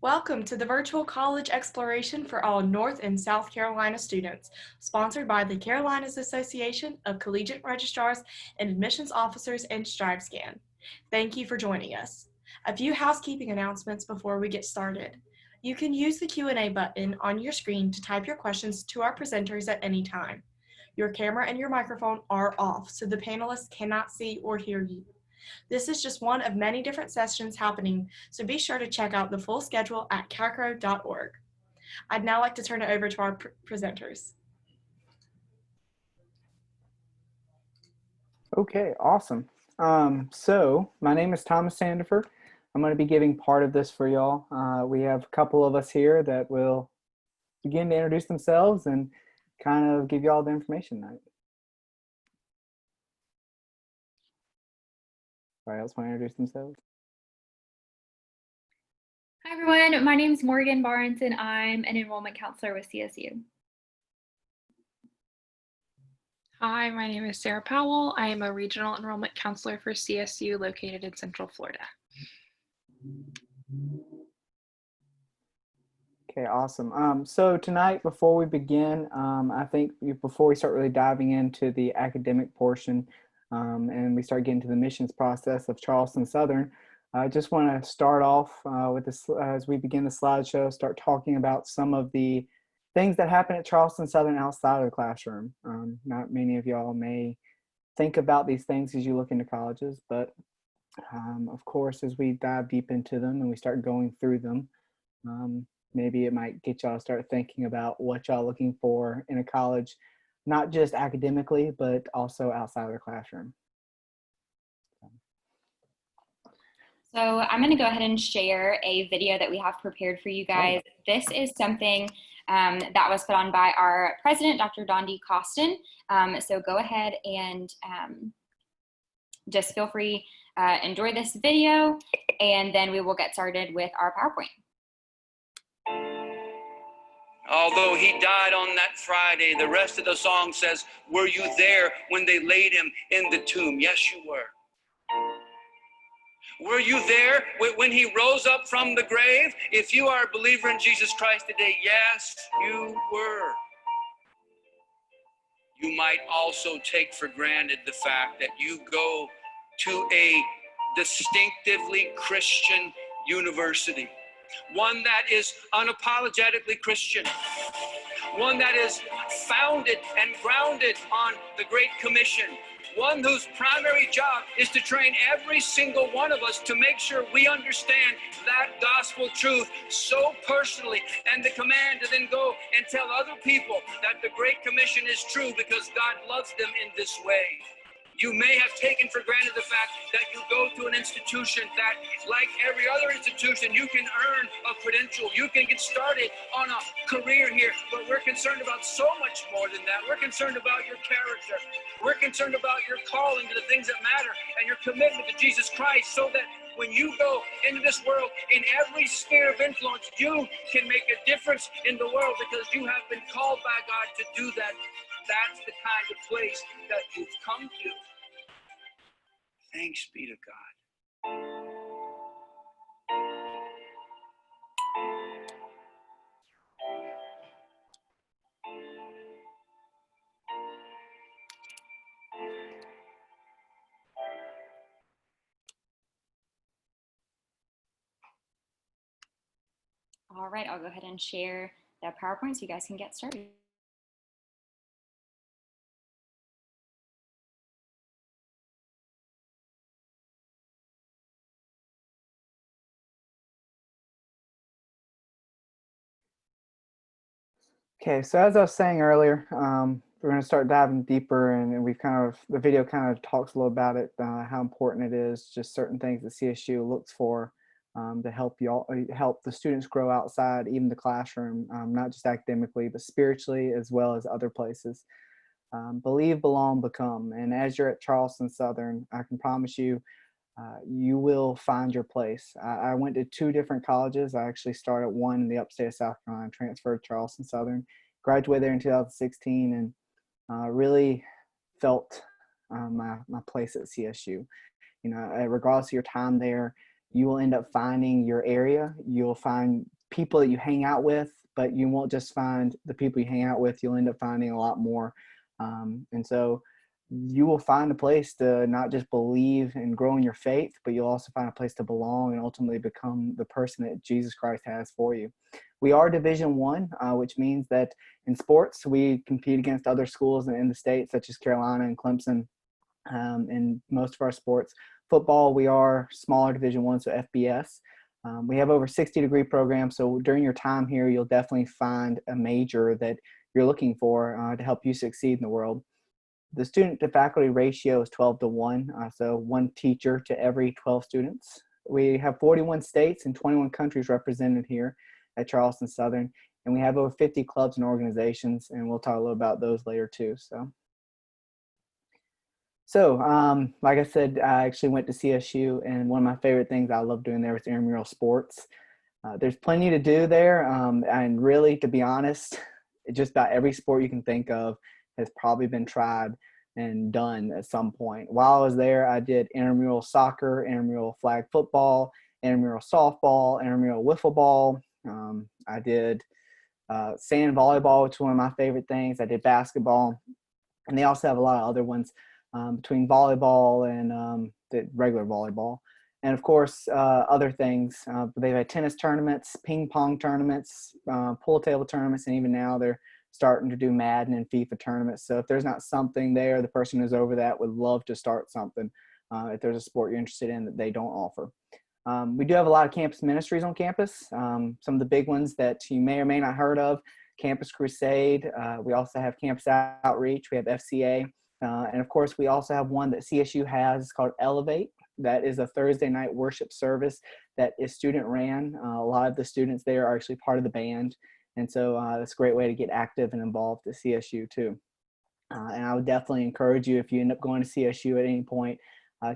Welcome to the Virtual College Exploration for all North and South Carolina students, sponsored by the Carolinas Association of Collegiate Registrars and Admissions Officers and StriveScan. Thank you for joining us. A few housekeeping announcements before we get started. You can use the Q&A button on your screen to type your questions to our presenters at any time. Your camera and your microphone are off, so the panelists cannot see or hear you. This is just one of many different sessions happening, so be sure to check out the full schedule at CACRAO.org. I'd now like to turn it over to our presenters. Okay, awesome. So my name is Thomas Sandifer. I'm going to be giving part of this for y'all. We have a couple of us here that will begin to introduce themselves and kind of give y'all the information tonight. Anybody else want to introduce themselves? Hi everyone, my name is Morgan Barnes and I'm an enrollment counselor with CSU. Hi, my name is Sarah Powell. I am a regional enrollment counselor for CSU located in Central Florida. Okay, awesome. So tonight, before we begin, I think before we start really diving into the academic portion and we start getting to the missions process of Charleston Southern, I just want to start off with this as we begin the slideshow, start talking about some of the things that happen at Charleston Southern outside of the classroom. Not many of y'all may think about these things as you look into colleges, but of course, as we dive deep into them and we start going through them, maybe it might get y'all to start thinking about what y'all looking for in a college, not just academically, but also outside of the classroom. So I'm going to go ahead and share a video that we have prepared for you guys. This is something that was put on by our president, Dr. Dondi Costin. So go ahead and just feel free, enjoy this video, and then we will get started with our PowerPoint. Although he died on that Friday, the rest of the song says, were you there when they laid him in the tomb? Yes, you were. Were you there when he rose up from the grave? If you are a believer in Jesus Christ today, yes, you were. You might also take for granted the fact that you go to a distinctively Christian university, one that is unapologetically Christian, one that is founded and grounded on the Great Commission, one whose primary job is to train every single one of us to make sure we understand that gospel truth so personally, and the command to then go and tell other people that the Great Commission is true because God loves them in this way. You may have taken for granted the fact that you go to an institution that, like every other institution, you can earn a credential. You can get started on a career here, but we're concerned about so much more than that. We're concerned about your character. We're concerned about your calling to the things that matter and your commitment to Jesus Christ, so that when you go into this world in every sphere of influence, you can make a difference in the world because you have been called by God to do that. That's the kind of place that you've come to. Thanks be to God. All right, I'll go ahead and share that PowerPoint so you guys can get started. Okay, so as I was saying earlier, we're going to start diving deeper, and we've the video kind of talks a little about it, how important it is, just certain things that CSU looks for to help the students grow outside even the classroom, not just academically, but spiritually as well as other places. Believe, belong, become. And as you're at Charleston Southern, I can promise you, you will find your place. I went to 2 different colleges. I actually started one in the upstate of South Carolina, transferred to Charleston Southern, graduated there in 2016, and really felt my place at CSU. You know, regardless of your time there, you will end up finding your area. You'll find people that you hang out with, but you won't just find the people you hang out with. You'll end up finding a lot more. And so you will find a place to not just believe and grow in your faith, but you'll also find a place to belong and ultimately become the person that Jesus Christ has for you. We are Division I, which means that in sports, we compete against other schools in the state, such as Carolina and Clemson, in most of our sports. Football, we are smaller Division I, so FBS. We have over 60-degree programs, so during your time here, you'll definitely find a major that you're looking for to help you succeed in the world. The student to faculty ratio is 12 to 1, so one teacher to every 12 students. We have 41 states and 21 countries represented here at Charleston Southern, and we have over 50 clubs and organizations, and we'll talk a little about those later too. So like I said, I actually went to CSU, and one of my favorite things I love doing there was Intramural Sports. There's plenty to do there, and really, to be honest, just about every sport you can think of has probably been tried and done at some point. While I was there, I did intramural soccer, intramural flag football, intramural softball, intramural wiffle ball. I did sand volleyball, which is one of my favorite things. I did basketball, and they also have a lot of other ones between volleyball and the regular volleyball. And of course, other things. They've had tennis tournaments, ping pong tournaments, pool table tournaments, and even now they're starting to do Madden and FIFA tournaments. So if there's not something there, the person who's over that would love to start something if there's a sport you're interested in that they don't offer. We do have a lot of campus ministries on campus. Some of the big ones that you may or may not heard of: Campus Crusade. We also have Campus Outreach. We have FCA. And of course, we also have one that CSU has called Elevate. That is a Thursday night worship service that is student ran. A lot of the students there are actually part of the band. And so that's a great way to get active and involved at CSU too. And I would definitely encourage you, if you end up going to CSU at any point,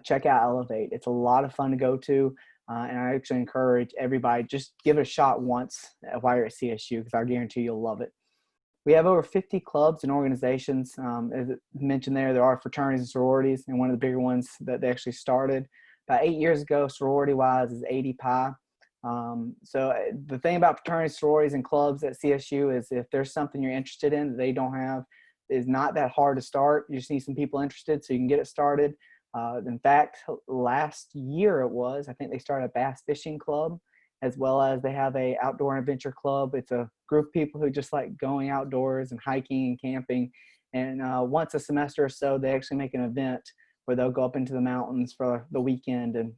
check out Elevate. It's a lot of fun to go to. And I actually encourage everybody, just give it a shot once while you're at CSU, because I guarantee you'll love it. We have over 50 clubs and organizations. As mentioned there are fraternities and sororities, and one of the bigger ones that they actually started about 8 years ago, sorority-wise, is 80 Pi. So the thing about fraternities, sororities, and clubs at CSU is if there's something you're interested in that they don't have, it's not that hard to start. You just need some people interested so you can get it started. In fact, last year I think they started a bass fishing club, as well as they have a outdoor adventure club. It's a group of people who just like going outdoors and hiking and camping. And once a semester or so, they actually make an event where they'll go up into the mountains for the weekend and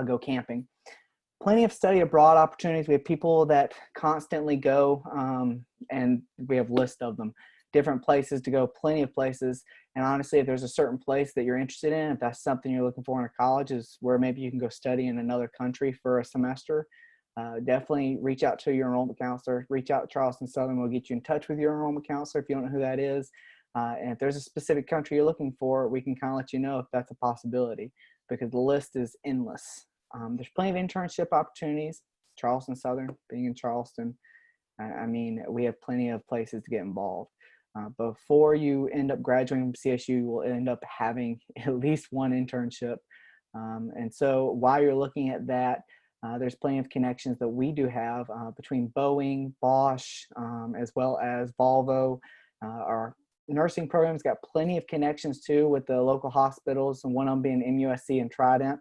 go camping. Plenty of study abroad opportunities. We have people that constantly go, and we have lists of them. Different places to go, plenty of places. And honestly, if there's a certain place that you're interested in, if that's something you're looking for in a college, is where maybe you can go study in another country for a semester, definitely reach out to your enrollment counselor. Reach out to Charleston Southern. We'll get you in touch with your enrollment counselor if you don't know who that is. And if there's a specific country you're looking for, we can kind of let you know if that's a possibility, because the list is endless. There's plenty of internship opportunities. Charleston Southern, being in Charleston, I mean, we have plenty of places to get involved. Before you end up graduating from CSU, you will end up having at least one internship. And so while you're looking at that, there's plenty of connections that we do have between Boeing, Bosch, as well as Volvo. Our nursing program's got plenty of connections too with the local hospitals, and one of them being MUSC and Trident.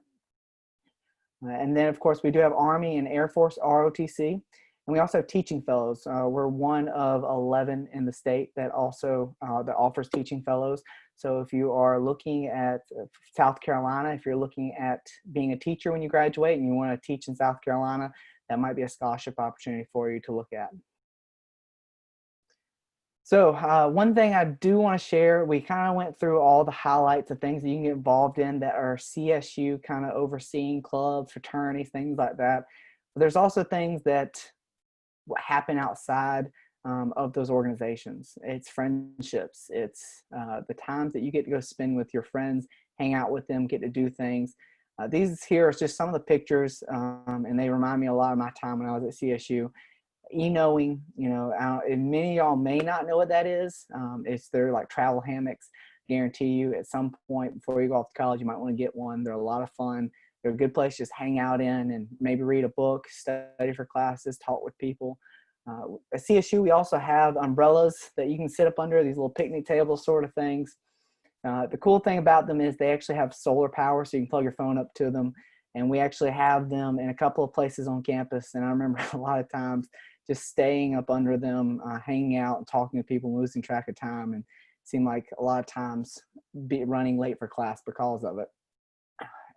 And then, of course, we do have Army and Air Force ROTC, and we also have teaching fellows. We're one of 11 in the state that also that offers teaching fellows. So if you are looking at South Carolina, if you're looking at being a teacher when you graduate and you want to teach in South Carolina, that might be a scholarship opportunity for you to look at. So one thing I do want to share, we kind of went through all the highlights of things that you can get involved in that are CSU kind of overseeing clubs, fraternities, things like that. But there's also things that happen outside of those organizations. It's friendships. It's the times that you get to go spend with your friends, hang out with them, get to do things. These here are just some of the pictures, and they remind me a lot of my time when I was at CSU. E-knowing, and many of y'all may not know what that is. It's their like travel hammocks. Guarantee you at some point before you go off to college, you might want to get one. They're a lot of fun. They're a good place to just hang out in and maybe read a book, study for classes, talk with people. At CSU, we also have umbrellas that you can sit up under, these little picnic table sort of things. The cool thing about them is they actually have solar power, so you can plug your phone up to them. And we actually have them in a couple of places on campus. And I remember a lot of times just staying up under them, hanging out and talking to people and losing track of time. And it seemed like a lot of times running late for class because of it.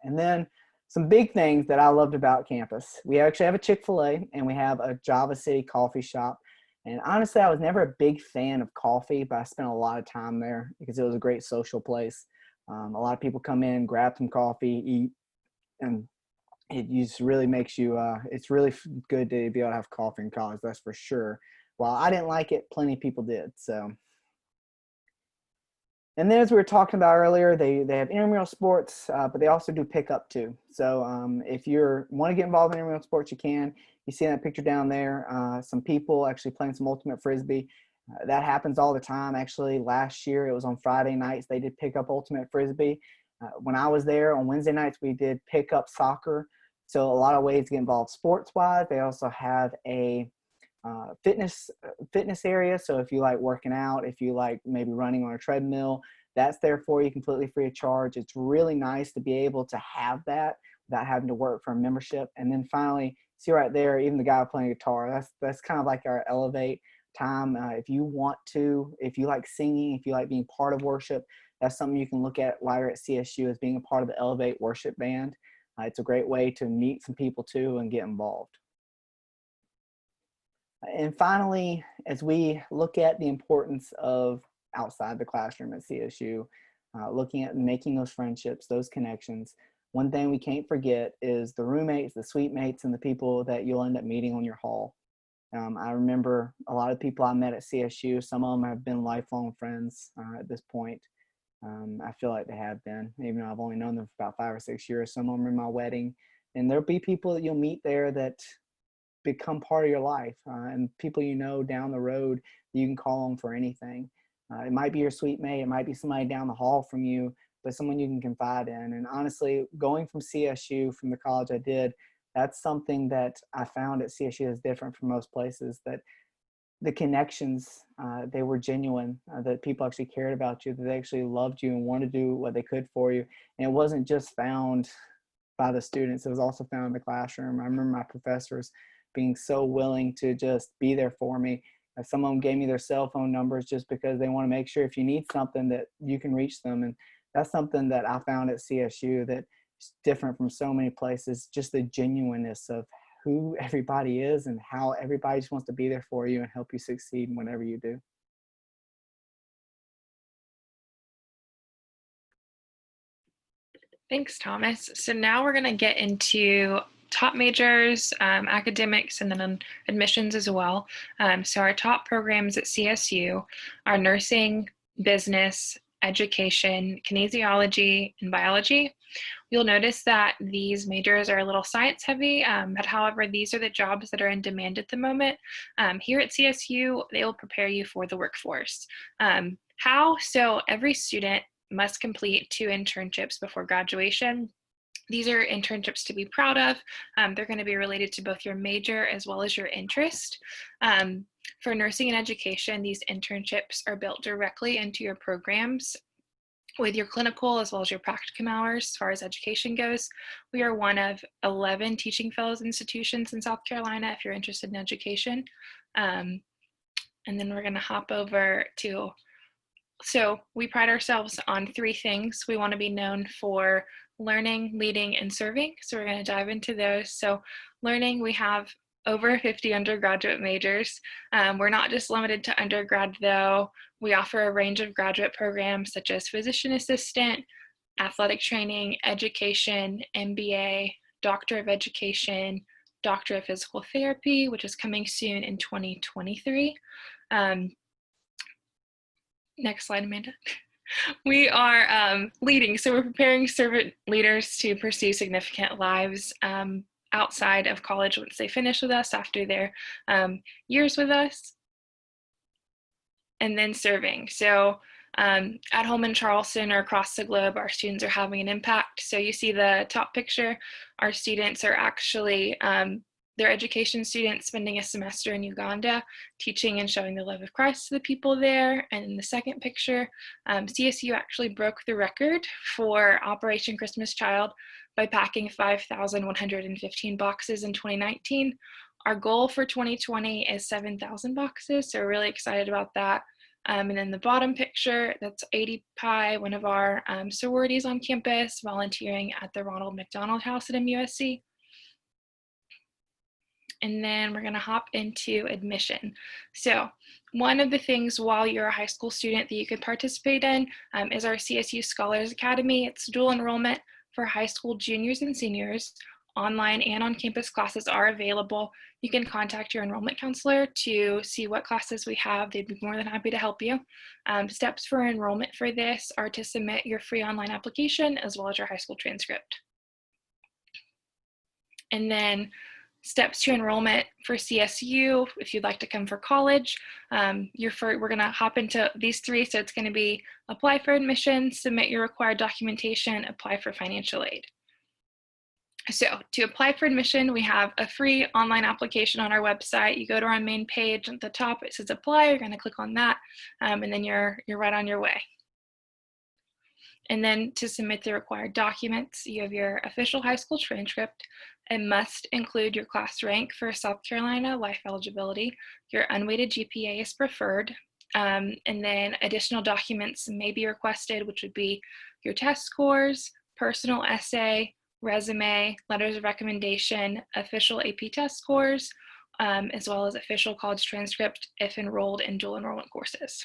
And then some big things that I loved about campus. We actually have a Chick-fil-A and we have a Java City coffee shop. And honestly, I was never a big fan of coffee, but I spent a lot of time there because it was a great social place. A lot of people come in, grab some coffee, eat, and it just really makes you, it's really good to be able to have coffee in college, that's for sure. While I didn't like it, plenty of people did, so. And then as we were talking about earlier, they have intramural sports, but they also do pickup too. So if you want to get involved in intramural sports, you can. You see that picture down there, some people actually playing some ultimate frisbee. That happens all the time. Actually, last year, it was on Friday nights, they did pick up ultimate frisbee. When I was there on Wednesday nights, we did pick up soccer. So a lot of ways to get involved sports-wise. They also have a fitness area. So if you like working out, if you like maybe running on a treadmill, that's there for you completely free of charge. It's really nice to be able to have that without having to work for a membership. And then finally, see right there, even the guy playing guitar, that's kind of like our Elevate time. If you like singing, if you like being part of worship, that's something you can look at while you're at CSU as being a part of the Elevate worship band. It's a great way to meet some people too and get involved. And finally, as we look at the importance of outside the classroom at CSU, looking at making those friendships, those connections, one thing we can't forget is the roommates, the suite mates, and the people that you'll end up meeting on your hall. I remember a lot of people I met at CSU, some of them have been lifelong friends at this point. I feel like they have been, even though I've only known them for about 5 or 6 years. Some of them are in my wedding. And there'll be people that you'll meet there that become part of your life, and people you know down the road you can call them for anything. It might be your suite mate, it might be somebody down the hall from you, but someone you can confide in. And honestly, going from CSU, from the college I did, that's something that I found at CSU is different from most places, that the connections, they were genuine, that people actually cared about you, that they actually loved you and wanted to do what they could for you. And it wasn't just found by the students, it was also found in the classroom. I remember my professors being so willing to just be there for me. Some of them gave me their cell phone numbers just because they want to make sure if you need something that you can reach them. And that's something that I found at CSU that is different from so many places, just the genuineness of who everybody is and how everybody just wants to be there for you and help you succeed whenever you do. Thanks, Thomas. So now we're going to get into top majors, academics, and then admissions as well. So our top programs at CSU are nursing, business, education, kinesiology, and biology. You'll notice that these majors are a little science heavy, but however, these are the jobs that are in demand at the moment. Here at CSU, they will prepare you for the workforce. How? So every student must complete 2 internships before graduation. These are internships to be proud of. They're going to be related to both your major as well as your interest. For nursing and education, these internships are built directly into your programs with your clinical as well as your practicum hours. As far as education goes, we are one of 11 teaching fellows institutions in South Carolina if you're interested in education. And then we're going to hop over to, so we pride ourselves on 3 things. We want to be known for learning, leading, and serving. So we're going to dive into those. So learning, we have over 50 undergraduate majors. We're not just limited to undergrad though. We offer a range of graduate programs such as physician assistant, athletic training, education, MBA, Doctor of Education, Doctor of Physical Therapy, which is coming soon in 2023. Next slide, Amanda. We are leading, so we're preparing servant leaders to pursue significant lives outside of college once they finish with us after their years with us. And then serving. So At home in Charleston or across the globe, our students are having an impact. So you see the top picture, our students are actually their education students spending a semester in Uganda, teaching and showing the love of Christ to the people there. And in the second picture, CSU actually broke the record for Operation Christmas Child by packing 5,115 boxes in 2019. Our goal for 2020 is 7,000 boxes, so we're really excited about that. And then the bottom picture, that's ADPI, one of our sororities on campus, volunteering at the Ronald McDonald House at MUSC. And then we're going to hop into admission. So one of the things while you're a high school student that you can participate in is our Csu Scholars Academy. It's dual enrollment for high school juniors and seniors. Online and on-campus classes are available. You can contact your enrollment counselor to see what classes we have. They'd be more than happy to help you. Steps for enrollment for this are to submit your free online application as well as your high school transcript. And then steps to enrollment for CSU, if you'd like to come for college, we're going to hop into these three. So it's going to be apply for admission, submit your required documentation, apply for financial aid. So to apply for admission, we have a free online application on our website. You go to our main page at the top, it says apply, you're going to click on that, and then you're right on your way. And then to submit the required documents, you have your official high school transcript. It must include your class rank for South Carolina life eligibility. Your unweighted GPA is preferred. And then additional documents may be requested, which would be your test scores, personal essay, resume, letters of recommendation, official AP test scores, as well as official college transcript if enrolled in dual enrollment courses.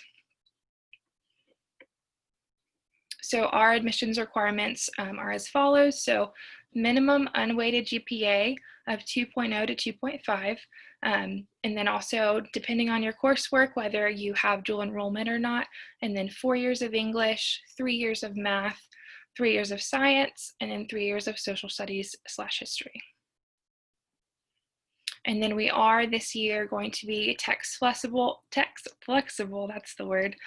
So our admissions requirements are as follows. So minimum unweighted GPA of 2.0 to 2.5. And then also, depending on your coursework, whether you have dual enrollment or not, and then 4 years of English, 3 years of math, 3 years of science, and then 3 years of social studies / history. And then we are this year going to be text flexible, that's the word.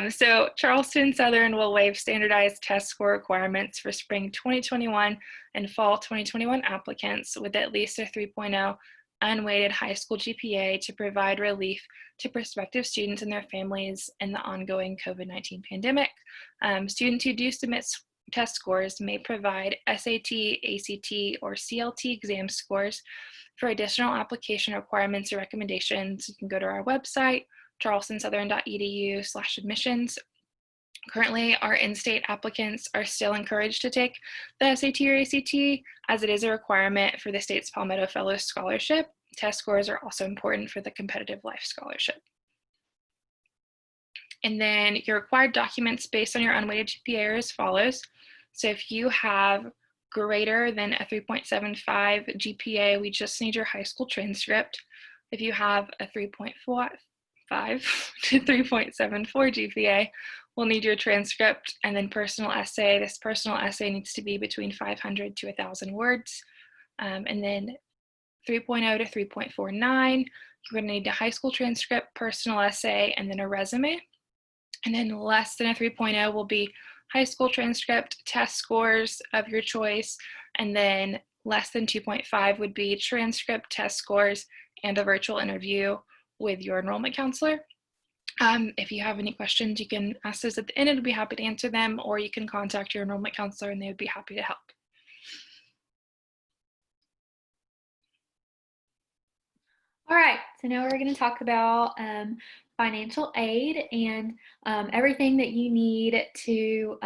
So Charleston Southern will waive standardized test score requirements for spring 2021 and fall 2021 applicants with at least a 3.0 unweighted high school GPA to provide relief to prospective students and their families in the ongoing COVID-19 pandemic. Students who do submit test scores may provide SAT, ACT, or CLT exam scores. For additional application requirements or recommendations, you can go to our website, charlestonsouthern.edu/admissions. Currently, our in-state applicants are still encouraged to take the SAT or ACT, as it is a requirement for the state's Palmetto Fellows Scholarship. Test scores are also important for the Competitive Life Scholarship. And then your required documents based on your unweighted GPA are as follows. So if you have greater than a 3.75 GPA, we just need your high school transcript. If you have a 3.45 to 3.74 GPA, we'll need your transcript, and then personal essay. This personal essay needs to be between 500 to 1,000 words. And then 3.0 to 3.49, you're going to need a high school transcript, personal essay, and then a resume. And then less than a 3.0 will be high school transcript, test scores of your choice, and then less than 2.5 would be transcript, test scores, and a virtual interview with your enrollment counselor. If you have any questions, you can ask us at the end, and we'd be happy to answer them, or you can contact your enrollment counselor and they would be happy to help. All right, so now we're going to talk about financial aid and everything that you need to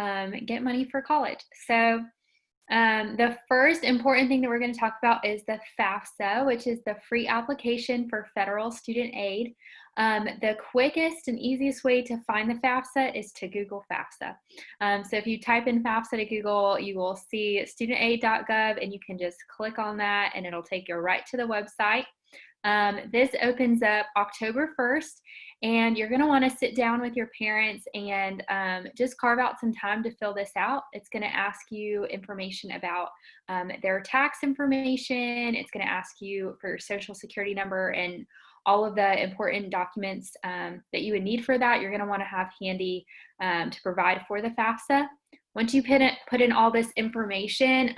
get money for college. So the first important thing that we're going to talk about is the FAFSA, which is the free application for federal student aid. The quickest and easiest way to find the FAFSA is to Google FAFSA. So if you type in FAFSA to Google, you will see studentaid.gov, and you can just click on that and it'll take you right to the website. This opens up October 1st, and you're going to want to sit down with your parents and just carve out some time to fill this out. It's going to ask you information about their tax information. It's going to ask you for your social security number and all of the important documents that you would need for that. You're going to want to have handy to provide for the FAFSA. Once you put in all this information,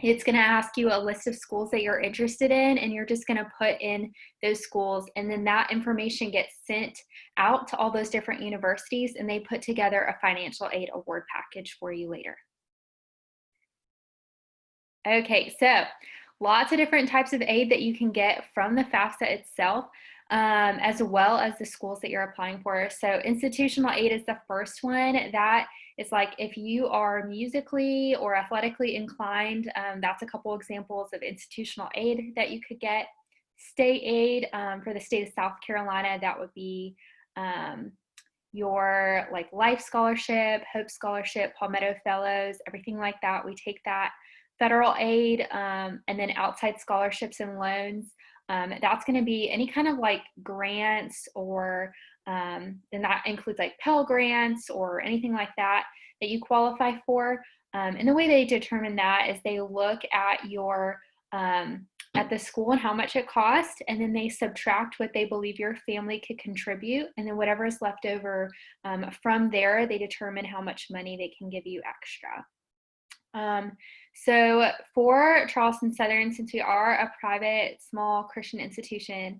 it's going to ask you a list of schools that you're interested in, and you're just going to put in those schools, and then that information gets sent out to all those different universities, and they put together a financial aid award package for you later. Okay, so lots of different types of aid that you can get from the FAFSA itself, as well as the schools that you're applying for. So institutional aid is the first one. That is like if you are musically or athletically inclined, that's a couple examples of institutional aid that you could get. State aid for the state of South Carolina, that would be your like Life Scholarship, Hope Scholarship, Palmetto Fellows, everything like that. We take that. Federal aid, and then outside scholarships and loans. That's going to be any kind of like grants, or then that includes like Pell Grants or anything like that that you qualify for. And the way they determine that is they look at your at the school and how much it costs, and then they subtract what they believe your family could contribute, and then whatever is left over from there, they determine how much money they can give you extra. So for Charleston Southern, since we are a private, small Christian institution,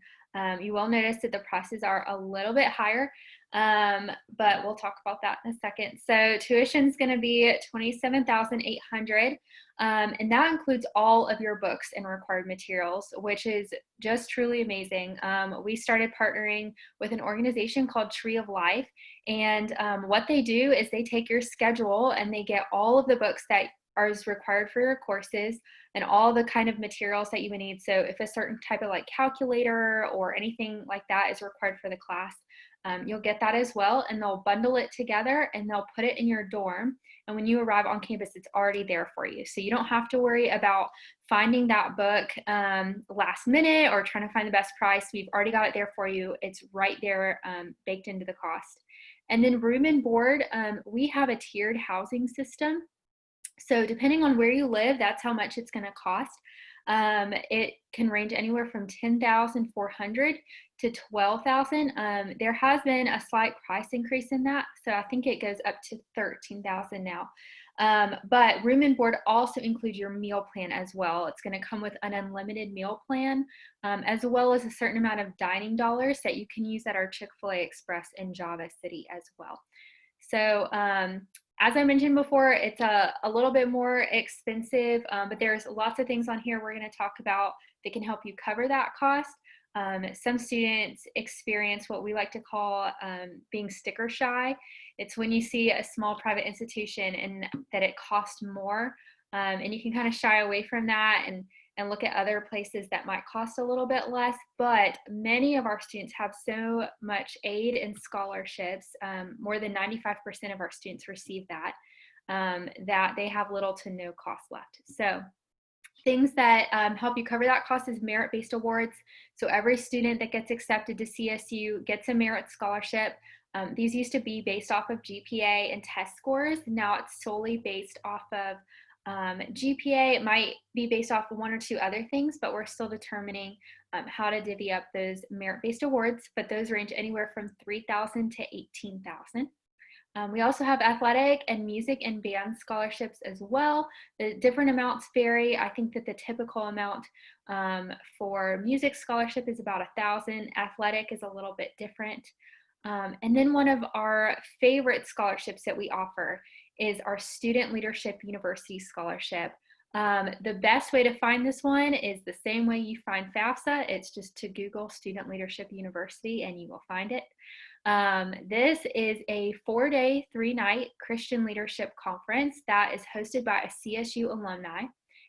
you will notice that the prices are a little bit higher, but we'll talk about that in a second. So tuition is going to be $27,800, and that includes all of your books and required materials, which is just truly amazing. We started partnering with an organization called Tree of Life, and what they do is they take your schedule and they get all of the books that are required for your courses and all the kind of materials that you would need. So if a certain type of like calculator or anything like that is required for the class, you'll get that as well, and they'll bundle it together and they'll put it in your dorm. And when you arrive on campus, it's already there for you. So you don't have to worry about finding that book last minute or trying to find the best price. We've already got it there for you. It's right there, baked into the cost. And then room and board, we have a tiered housing system. So depending on where you live, that's how much it's going to cost. It can range anywhere from $10,400 to $12,000. There has been a slight price increase in that, so I think it goes up to $13,000 now. But room and board also includes your meal plan as well. It's going to come with an unlimited meal plan, as well as a certain amount of dining dollars that you can use at our Chick-fil-A Express in Java City as well. So as I mentioned before, it's a little bit more expensive, but there's lots of things on here we're going to talk about that can help you cover that cost. Some students experience what we like to call being sticker shy. It's when you see a small private institution and that it costs more, and you can kind of shy away from that and look at other places that might cost a little bit less. But many of our students have so much aid and scholarships, more than 95% of our students receive that, that they have little to no cost left. So things that help you cover that cost is merit-based awards. So every student that gets accepted to CSU gets a merit scholarship. These used to be based off of GPA and test scores. Now it's solely based off of GPA. It might be based off of one or two other things, but we're still determining how to divvy up those merit-based awards, but those range anywhere from $3,000 to $18,000. We also have athletic and music and band scholarships as well. The different amounts vary. I think that the typical amount for music scholarship is about $1,000. Athletic is a little bit different. And then one of our favorite scholarships that we offer is our Student Leadership University Scholarship. The best way to find this one is the same way you find FAFSA. It's just to Google Student Leadership University and you will find it. This is a 4-day, 3-night Christian leadership conference that is hosted by a CSU alumni.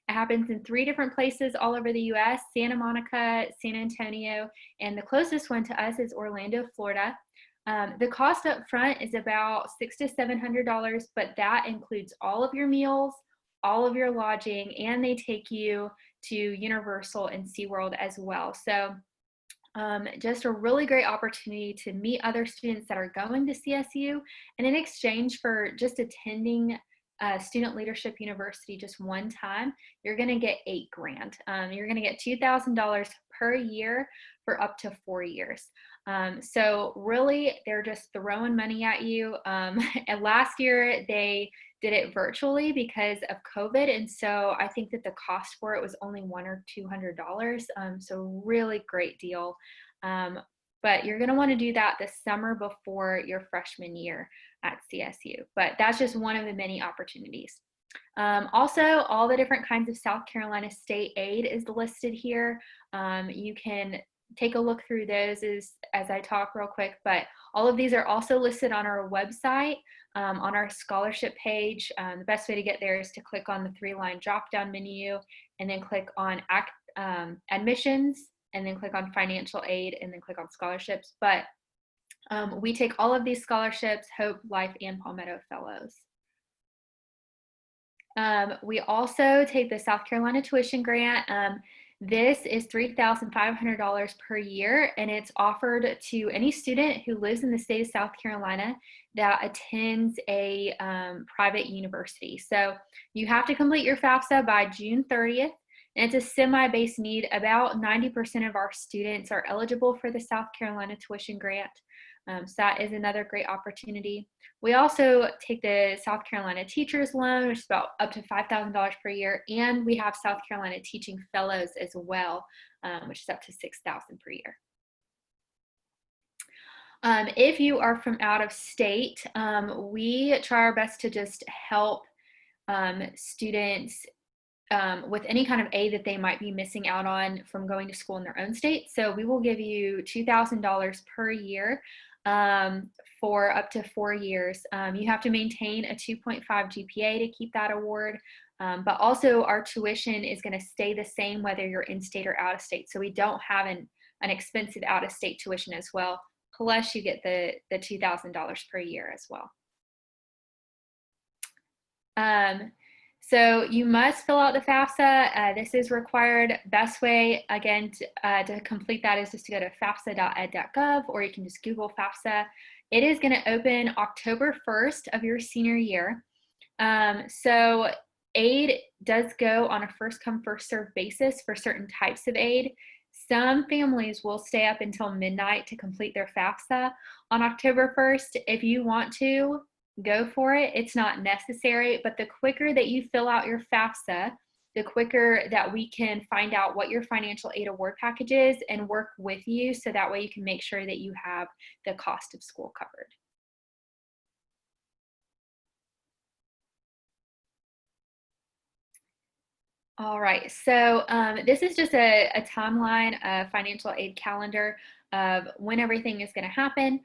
It happens in 3 different places all over the US: Santa Monica, San Antonio, and the closest one to us is Orlando, Florida. The cost up front is about $600 to $700, but that includes all of your meals, all of your lodging, and they take you to Universal and SeaWorld as well. So just a really great opportunity to meet other students that are going to CSU, and in exchange for just attending Student Leadership University just one time, you're going to get $8,000. You're going to get $2,000 per year for up to 4 years. So really, they're just throwing money at you. And last year they did it virtually because of COVID, and so I think that the cost for it was only $100 or $200. So really great deal. But you're going to want to do that the summer before your freshman year at CSU. But that's just one of the many opportunities. Also, all the different kinds of South Carolina state aid is listed here. You can take a look through those as I talk real quick, but all of these are also listed on our website, on our scholarship page. The best way to get there is to click on the 3-line drop-down menu and then click on admissions, and then click on financial aid, and then click on scholarships. But we take all of these scholarships, Hope, Life, and Palmetto Fellows. We also take the South Carolina Tuition Grant. This is $3,500 per year, and it's offered to any student who lives in the state of South Carolina that attends a private university. So you have to complete your FAFSA by June 30th, and it's a semi-based need. About 90% of our students are eligible for the South Carolina Tuition Grant. So that is another great opportunity. We also take the South Carolina Teachers Loan, which is about up to $5,000 per year, and we have South Carolina Teaching Fellows as well, which is up to $6,000 per year. If you are from out of state, we try our best to just help students with any kind of aid that they might be missing out on from going to school in their own state. So we will give you $2,000 per year for up to 4 years. You have to maintain a 2.5 GPA to keep that award, but also our tuition is going to stay the same whether you're in state or out of state. So we don't have an expensive out of state tuition as well, plus you get the $2,000 per year as well. So you must fill out the FAFSA. This is required. Best way, again, to complete that is just to go to fafsa.ed.gov, or you can just Google FAFSA. It is going to open October 1st of your senior year. So aid does go on a first come, first served basis for certain types of aid. Some families will stay up until midnight to complete their FAFSA on October 1st. If you want to, go for it. It's not necessary, but the quicker that you fill out your FAFSA, the quicker that we can find out what your financial aid award package is and work with you, so that way you can make sure that you have the cost of school covered. All right, so this is just a timeline, a financial aid calendar of when everything is going to happen.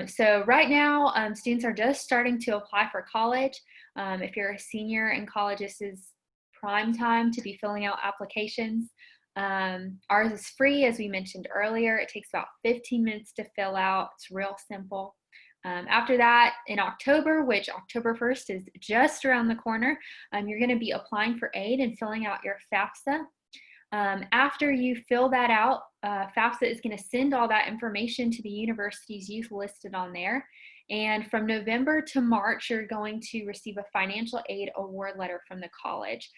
So right now, students are just starting to apply for college. If you're a senior in college, this is prime time to be filling out applications. Ours is free, as we mentioned earlier. It takes about 15 minutes to fill out. It's real simple. After that, in October, which October 1st is just around the corner, you're going to be applying for aid and filling out your FAFSA. After you fill that out, FAFSA is going to send all that information to the universities you've listed on there. And from November to March, you're going to receive a financial aid award letter from the college.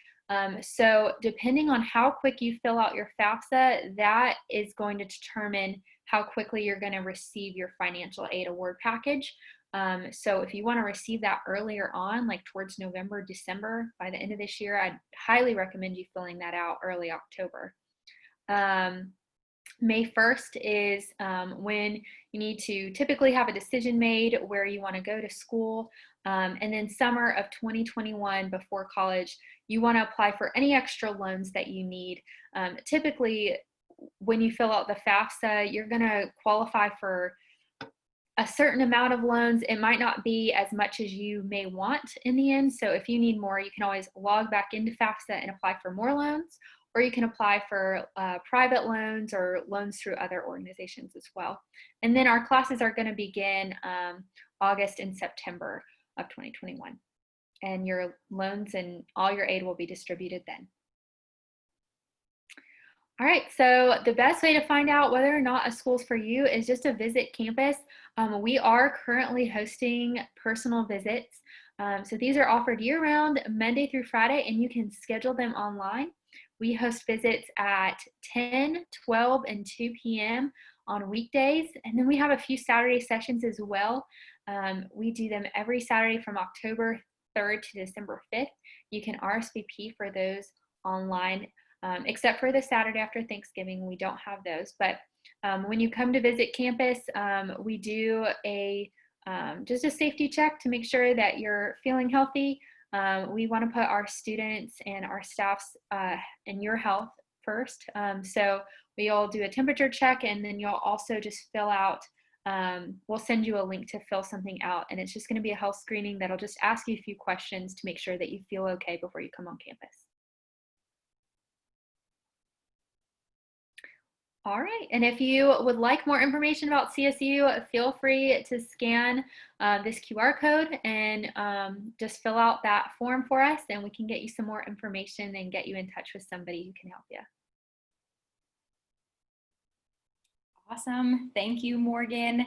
So depending on how quick you fill out your FAFSA, that is going to determine how quickly you're going to receive your financial aid award package. So if you want to receive that earlier on, like towards November, December, by the end of this year, I'd highly recommend you filling that out early October. May 1st is when you need to typically have a decision made where you want to go to school. And then summer of 2021, before college, you want to apply for any extra loans that you need. Typically, when you fill out the FAFSA, you're going to qualify for a certain amount of loans. It might not be as much as you may want in the end. So if you need more, you can always log back into FAFSA and apply for more loans, or you can apply for private loans or loans through other organizations as well. And then our classes are going to begin August and September of 2021. And your loans and all your aid will be distributed then. All right, so the best way to find out whether or not a school's for you is just to visit campus. We are currently hosting personal visits. So these are offered year-round, Monday through Friday, and you can schedule them online. We host visits at 10, 12, and 2 p.m. on weekdays, and then we have a few Saturday sessions as well. We do them every Saturday from October 3rd to December 5th. You can RSVP for those online. Except for the Saturday after Thanksgiving, we don't have those. But when you come to visit campus, we do just a safety check to make sure that you're feeling healthy. We want to put our students and our staffs and your health first. So we'll do a temperature check, and then you'll also just fill out, we'll send you a link to fill something out, and it's just going to be a health screening that'll just ask you a few questions to make sure that you feel okay before you come on campus. All right, and if you would like more information about CSU, feel free to scan this QR code and just fill out that form for us, and we can get you some more information and get you in touch with somebody who can help you. Awesome. Thank you, Morgan.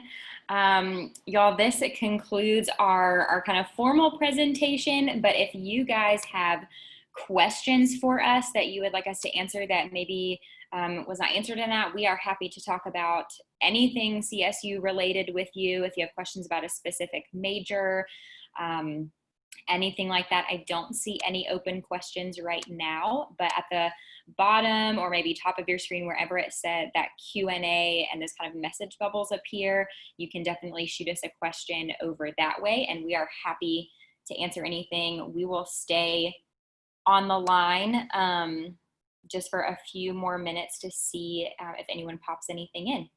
Y'all, this concludes our kind of formal presentation, but if you guys have questions for us that you would like us to answer that maybe was not answered in that, we are happy to talk about anything CSU related with you. If you have questions about a specific major, anything like that. I don't see any open questions right now, but at the bottom or maybe top of your screen, wherever it said that Q&A and those kind of message bubbles appear, you can definitely shoot us a question over that way, and we are happy to answer anything. We will stay on the line just for a few more minutes to see if anyone pops anything in.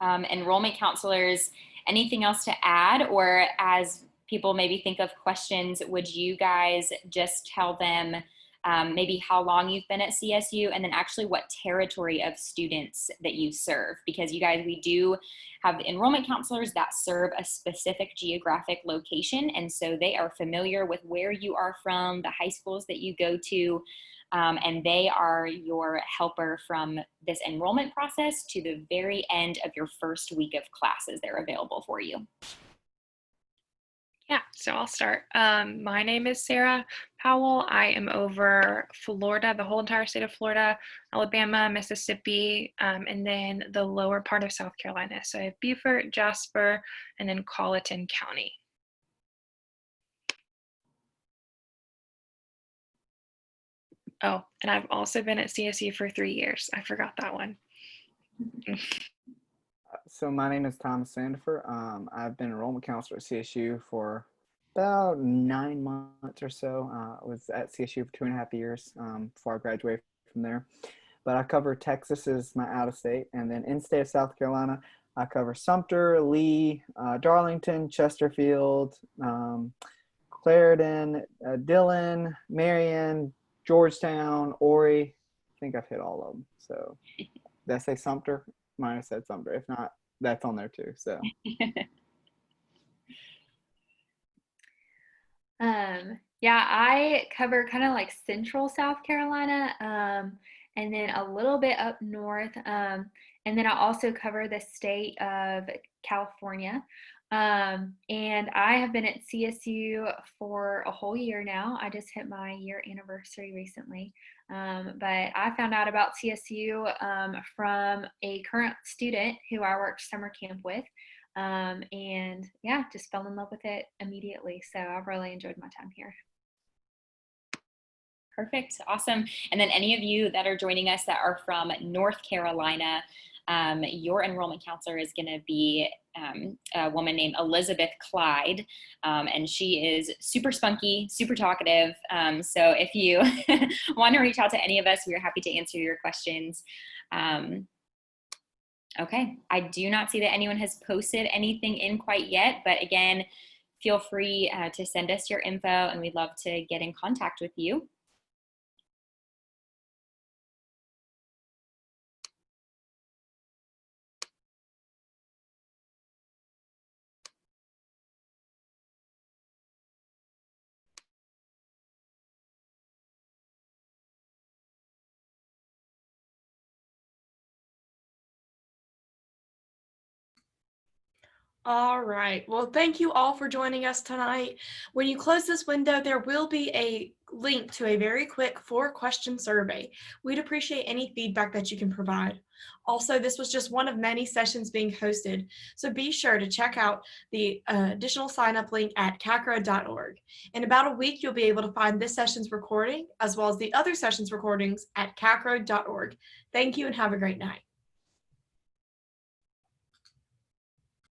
Enrollment counselors, anything else to add? Or as people maybe think of questions, would you guys just tell them maybe how long you've been at CSU, and then actually what territory of students that you serve? Because you guys, we do have the enrollment counselors that serve a specific geographic location, and so they are familiar with where you are from, the high schools that you go to, and they are your helper from this enrollment process to the very end of your first week of classes. They're available for you. Yeah, so I'll start. My name is Sarah Powell. I am over Florida, the whole entire state of Florida, Alabama, Mississippi, and then the lower part of South Carolina. So I have Beaufort, Jasper, and then Colleton County. Oh, and I've also been at CSU for 3 years. I forgot that one. So my name is Thomas Sandifer. I've been enrollment counselor at CSU for about 9 months or so. I was at CSU for 2.5 years before I graduated from there. But I cover Texas as my out-of-state, and then in-state of South Carolina, I cover Sumter, Lee, Darlington, Chesterfield, Clarendon, Dillon, Marion, Georgetown, Horry. I think I've hit all of them. So did I say Sumter? Might have said Sumter. If not, that's on there too. So yeah, I cover kind of like central South Carolina, and then a little bit up north, and then I also cover the state of California. And I have been at CSU for a whole year now. I just hit my year anniversary recently. But I found out about CSU from a current student who I worked summer camp with. And yeah, just fell in love with it immediately. So I've really enjoyed my time here. Perfect. Awesome. And then any of you that are joining us that are from North Carolina, your enrollment counselor is going to be a woman named Elizabeth Clyde, and she is super spunky, super talkative. So if you want to reach out to any of us, we are happy to answer your questions. Okay, I do not see that anyone has posted anything in quite yet, but again, feel free to send us your info, and we'd love to get in contact with you. All right. Well, thank you all for joining us tonight. When you close this window, there will be a link to a very quick 4-question survey. We'd appreciate any feedback that you can provide. Also, this was just one of many sessions being hosted, so be sure to check out the additional sign-up link at CACRAO.org. In about a week, you'll be able to find this session's recording, as well as the other sessions recordings at CACRAO.org. Thank you and have a great night.